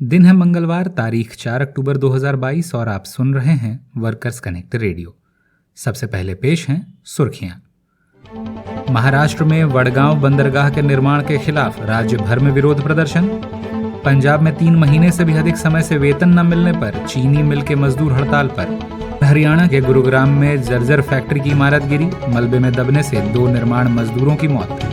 दिन है मंगलवार, तारीख 4 अक्टूबर 2022 और आप सुन रहे हैं वर्कर्स कनेक्ट रेडियो। सबसे पहले पेश हैं सुर्खियां। महाराष्ट्र में वडगांव बंदरगाह के निर्माण के खिलाफ राज्य भर में विरोध प्रदर्शन। पंजाब में 3 महीने से भी अधिक समय से वेतन न मिलने पर चीनी मिल के मजदूर हड़ताल पर। हरियाणा के गुरुग्राम में जर्जर फैक्ट्री की इमारत गिरी, मलबे में दबने से 2 निर्माण मजदूरों की मौत।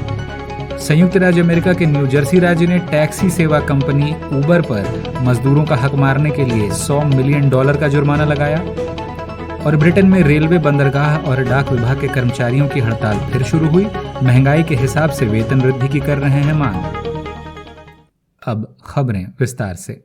संयुक्त राज्य अमेरिका के न्यू जर्सी राज्य ने टैक्सी सेवा कंपनी उबर पर मजदूरों का हक मारने के लिए $100 मिलियन का जुर्माना लगाया। और ब्रिटेन में रेलवे, बंदरगाह और डाक विभाग के कर्मचारियों की हड़ताल फिर शुरू हुई। महंगाई के हिसाब से वेतन वृद्धि की कर रहे हैं मांग। अब खबरें विस्तार से।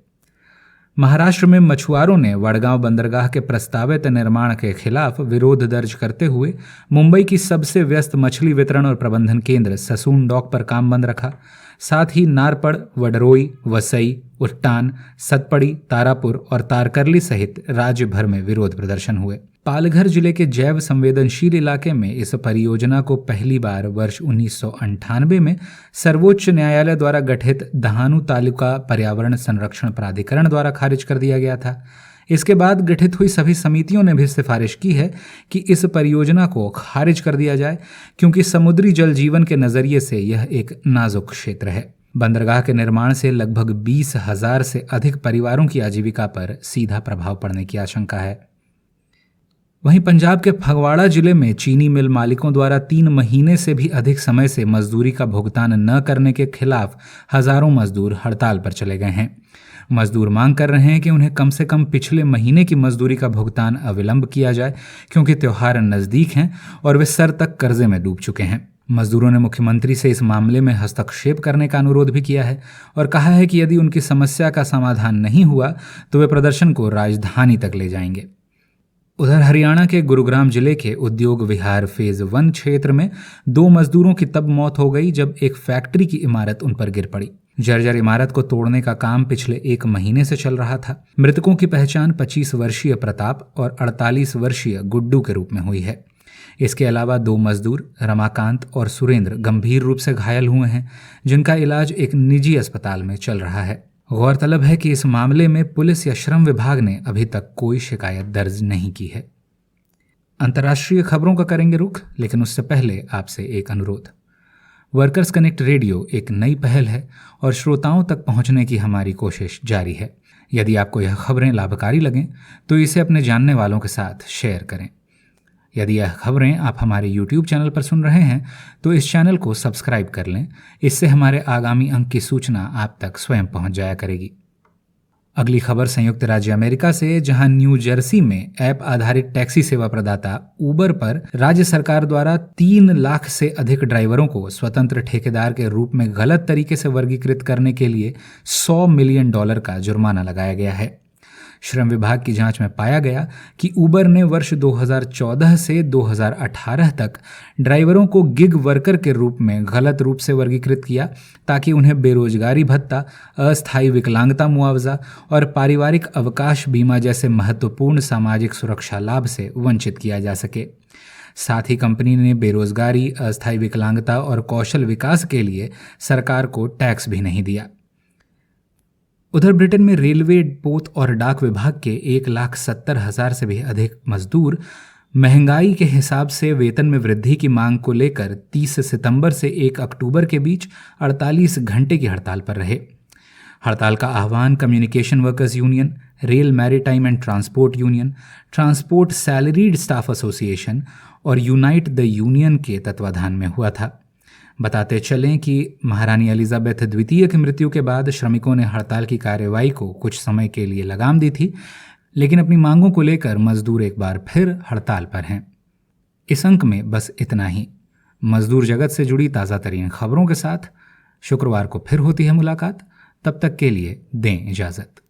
महाराष्ट्र में मछुआरों ने वडगांव बंदरगाह के प्रस्तावित निर्माण के खिलाफ विरोध दर्ज करते हुए मुंबई की सबसे व्यस्त मछली वितरण और प्रबंधन केंद्र ससून डॉक पर काम बंद रखा। साथ ही नारपड़, वडरोई, वसई, उट्टान, सतपड़ी, तारापुर और तारकरली सहित राज्य भर में विरोध प्रदर्शन हुए। पालघर जिले के जैव संवेदनशील इलाके में इस परियोजना को पहली बार वर्ष 1998 में सर्वोच्च न्यायालय द्वारा गठित दहानू तालुका पर्यावरण संरक्षण प्राधिकरण द्वारा खारिज कर दिया गया था। इसके बाद गठित हुई सभी समितियों ने भी सिफारिश की है कि इस परियोजना को खारिज कर दिया जाए, क्योंकि समुद्री जल जीवन के नजरिए से यह एक नाजुक क्षेत्र है। बंदरगाह के निर्माण से लगभग 20,000 से अधिक परिवारों की आजीविका पर सीधा प्रभाव पड़ने की आशंका है। वहीं पंजाब के फगवाड़ा जिले में चीनी मिल मालिकों द्वारा 3 महीने से भी अधिक समय से मजदूरी का भुगतान न करने के खिलाफ हजारों मजदूर हड़ताल पर चले गए हैं। मजदूर मांग कर रहे हैं कि उन्हें कम से कम पिछले महीने की मजदूरी का भुगतान अविलंब किया जाए, क्योंकि त्योहार नजदीक हैं और वे सर तक कर्जे में डूब चुके हैं। मजदूरों ने मुख्यमंत्री से इस मामले में हस्तक्षेप करने का अनुरोध भी किया है और कहा है कि यदि उनकी समस्या का समाधान नहीं हुआ तो वे प्रदर्शन को राजधानी तक ले जाएंगे। उधर हरियाणा के गुरुग्राम जिले के उद्योग विहार फेज 1 क्षेत्र में 2 मजदूरों की तब मौत हो गई जब एक फैक्ट्री की इमारत उन पर गिर पड़ी। जर्जर इमारत को तोड़ने का काम पिछले 1 महीने से चल रहा था। मृतकों की पहचान 25 वर्षीय प्रताप और 48 वर्षीय गुड्डू के रूप में हुई है। इसके अलावा 2 मजदूर रमाकांत और सुरेंद्र गंभीर रूप से घायल हुए हैं, जिनका इलाज एक निजी अस्पताल में चल रहा है। गौरतलब है कि इस मामले में पुलिस या श्रम विभाग ने अभी तक कोई शिकायत दर्ज नहीं की है। अंतर्राष्ट्रीय खबरों का करेंगे रुख, लेकिन उससे पहले आपसे एक अनुरोध। वर्कर्स कनेक्ट रेडियो एक नई पहल है और श्रोताओं तक पहुंचने की हमारी कोशिश जारी है। यदि आपको यह खबरें लाभकारी लगें तो इसे अपने जानने वालों के साथ शेयर करें। यदि यह खबरें आप हमारे YouTube चैनल पर सुन रहे हैं तो इस चैनल को सब्सक्राइब कर लें। इससे हमारे आगामी अंक की सूचना आप तक स्वयं पहुंच जाया करेगी। अगली खबर संयुक्त राज्य अमेरिका से, जहां न्यू जर्सी में ऐप आधारित टैक्सी सेवा प्रदाता उबर पर राज्य सरकार द्वारा 3 लाख से अधिक ड्राइवरों को स्वतंत्र ठेकेदार के रूप में गलत तरीके से वर्गीकृत करने के लिए $100 मिलियन का जुर्माना लगाया गया है। श्रम विभाग की जांच में पाया गया कि उबर ने वर्ष 2014 से 2018 तक ड्राइवरों को गिग वर्कर के रूप में गलत रूप से वर्गीकृत किया, ताकि उन्हें बेरोजगारी भत्ता, अस्थायी विकलांगता मुआवजा और पारिवारिक अवकाश बीमा जैसे महत्वपूर्ण सामाजिक सुरक्षा लाभ से वंचित किया जा सके। साथ ही कंपनी ने बेरोजगारी, अस्थायी विकलांगता और कौशल विकास के लिए सरकार को टैक्स भी नहीं दिया। उधर ब्रिटेन में रेलवे, पोत और डाक विभाग के 1,70,000 से भी अधिक मजदूर महंगाई के हिसाब से वेतन में वृद्धि की मांग को लेकर 30 सितंबर से 1 अक्टूबर के बीच 48 घंटे की हड़ताल पर रहे। हड़ताल का आह्वान communication workers union, rail maritime and transport union, transport salaried staff association और यूनाइट द यूनियन के तत्वाधान में हुआ था। बताते चलें कि महारानी एलिजाबेथ द्वितीय की मृत्यु के बाद श्रमिकों ने हड़ताल की कार्रवाई को कुछ समय के लिए लगाम दी थी, लेकिन अपनी मांगों को लेकर मजदूर एक बार फिर हड़ताल पर हैं। इस अंक में बस इतना ही। मजदूर जगत से जुड़ी ताज़ा तरीन खबरों के साथ शुक्रवार को फिर होती है मुलाकात। तब तक के लिए दें इजाज़त।